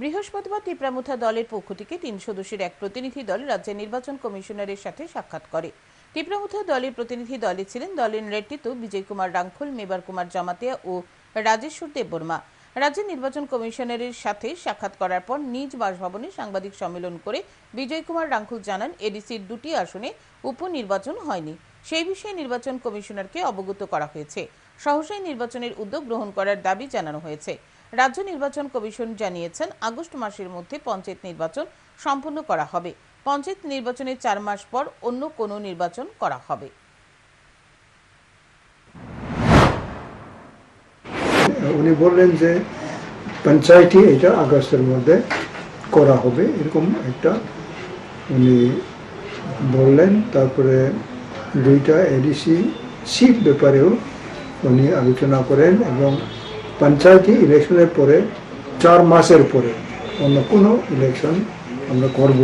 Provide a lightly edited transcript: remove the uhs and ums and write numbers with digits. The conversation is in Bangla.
বৃহস্পতিবার টিপরামুথা দলের পক্ষ থেকে 3 সদস্যের এক প্রতিনিধি দল রাজ্যের নির্বাচন কমিশনারের সাথে সাক্ষাৎ করে। টিপরামুথা দলের প্রতিনিধি দলে ছিলেন দলের নেতৃত্ব বিজয় কুমার রাংখল, মেবার কুমার জামাতিয়া ও রাজেশ্বর দেববর্মা। রাজ্যের নির্বাচন কমিশনারের সাথে সাক্ষাৎ করার পর নিজ বাসভবনে সাংবাদিক সম্মেলন করে বিজয় কুমার রাংখল জানান, এডিসির 2টি আসনে উপনির্বাচন হয়নি, সেই বিষয়ে নির্বাচন কমিশনারকে অবগত করা হয়েছে। সহসাই নির্বাচনের উদ্যোগ গ্রহণ করার দাবি জানানো হয়েছে। রাজ্য নির্বাচন কমিশন জানিয়েছেন, আগস্ট মাসের মধ্যে পঞ্চায়েত নির্বাচন সম্পন্ন করা হবে। পঞ্চায়েত নির্বাচনের 4 মাস পর অন্য কোনো নির্বাচন করা হবে। উনি বললেন যে পঞ্চায়েতই এটা আগস্টের মধ্যে করা হবে, এরকম একটা উনি বললেন। তারপরে 2টা এডিসি সিট ব্যাপারেও উনি আলোচনা করেন এবং পঞ্চায়েতই ইলেকশনের পরে 4 মাসের পরে অন্য কোনো ইলেকশন আমরা করব।